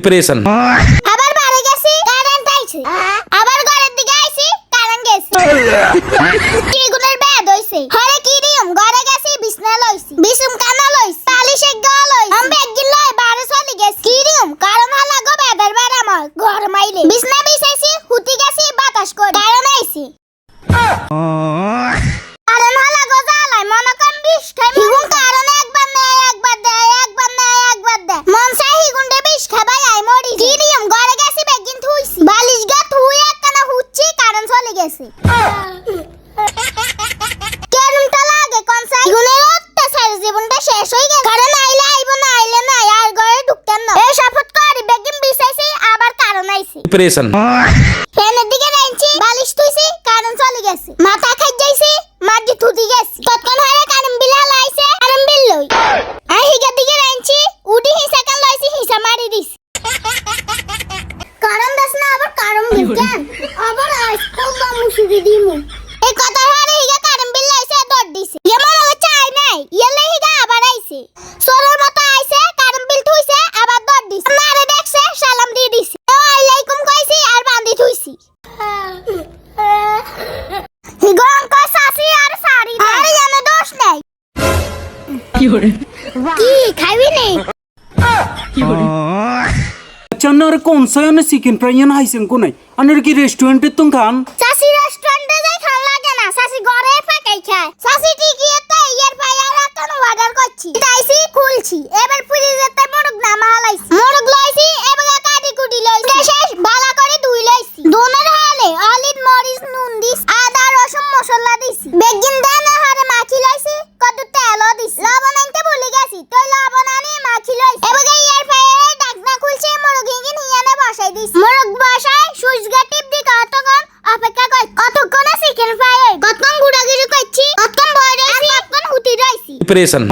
Preparation. আবার বাড়ি গেছি কারেন্ট আইছে, আবার ঘরের দিকে আইছি কারেন্ট গেছে। টিগুনের ব্যাড হইছে। হরে কি দিম ঘরে গেছি বিছনা লইছি, বিছুম কানা লইছি, পালিশে গল লইছি। আমি ব্যাগ গিলাই বাড়ি চলে গেছি। কি দিম কারণ হলা গো ব্যাডের ব্যাড আমার ঘর মাইলে। বিছনা বিছাইছি হুতি গেছি বাতাস করে কারণ আইছি। কারণ হলা গো জালাই মনে কম বিষ খাই হিগুন কারণ একবার নেয় একবার দেয় একবার নেয় একবার দেয় মন চাই হিগুনটা বিষ খাবাই আই মরি। কি দিম ঘরে গেছি বেগিন থুইছি বালিশ গা থুই একখানা হুচ্ছি কারণ চলে গেছে। কেরমটা লাগে কোন চাই হিগুনের অত্যাচার জীবনটা শেষ হয়ে গেছে। কারণ আইলে আইব না আইলে না আর ঘরে ঢুকতেন না। এই শপথ করি বেগিন বিছাইছি আবার কারণ আইছি। প্রিপারেশন। ফ্যানের দিকে রাইছি বালিশ থুইছি কারণ চলে গেছে। মাথা খাই যাইছি মাটি থুতি গেছে। কতক্ষণ হরে কারণ বিলাল আইছে কারণ বিল লই। আই হিগার দিকে রাইছি উডি হিসা কান লইছি হিসা মারি দিছি। কারণ দাস না আবার কারণ বিল কেন আবার আজকাল বা মুসুরি দিমু। এই কথা হরে হিগা কারণ বিল লইছে দড় দিছে। এমন হলে চাই নাই ইয়েলে হিগা আবার আইছে সরর মতো আইছে কারণ বিল থুইছে আবার দড় দিছে। মারে দেখছে সালাম দিয়ে দিছে। ওয়ালাইকুম কইছি আর বান্ধি থুইছি। হিগন কই সাসি আর সারি আরে জানে দোষ নাই। কি খাইবি নি? चन्नर कौन सा यानी चिकन फ्राई यानी हाइसेन को नहीं अनर की रेस्टोरेंट तुम खान সাসি রেস্টুরেন্টে যাই খান লাগে না, সাসি ঘরে পাকাই খায়। সাসি ঠিকই একটা ইয়ার পায়ার একটা অর্ডার করছি তাইছি খুলছি এবার ফ্রিজেতে মোরগ নামা হালাইছি। মোরগ লইছি এবার কাটি কুটি লইছি শেষ ভালো করে ধুই লইছি। দোনের হালে অলিভ মরিচ নুন দিস আদা রসুন মশলা দিছি। বেগিন দেন হারে মাখি লইছি কত তেলও দিছি। লবণ আনতে ভুলে গেছি তো লবণ আনি মাখি লইছি। এবার ইয়ার পায়ার ঢাকনা খুলছি মোরগ হিগিন হিয়ানে বসাই দিছি। মোরগ বসাই সুইচ গা টিপ দি কতক্ষণ অপেক্ষা কর। কতক্ষণে চিকেন ফ্রাই হয় কতক্ষণ গুড়াগুড়ি করছি কতক্ষণ বড় হইছি কতক্ষণ হুতি রইছি। প্রিপারেশন।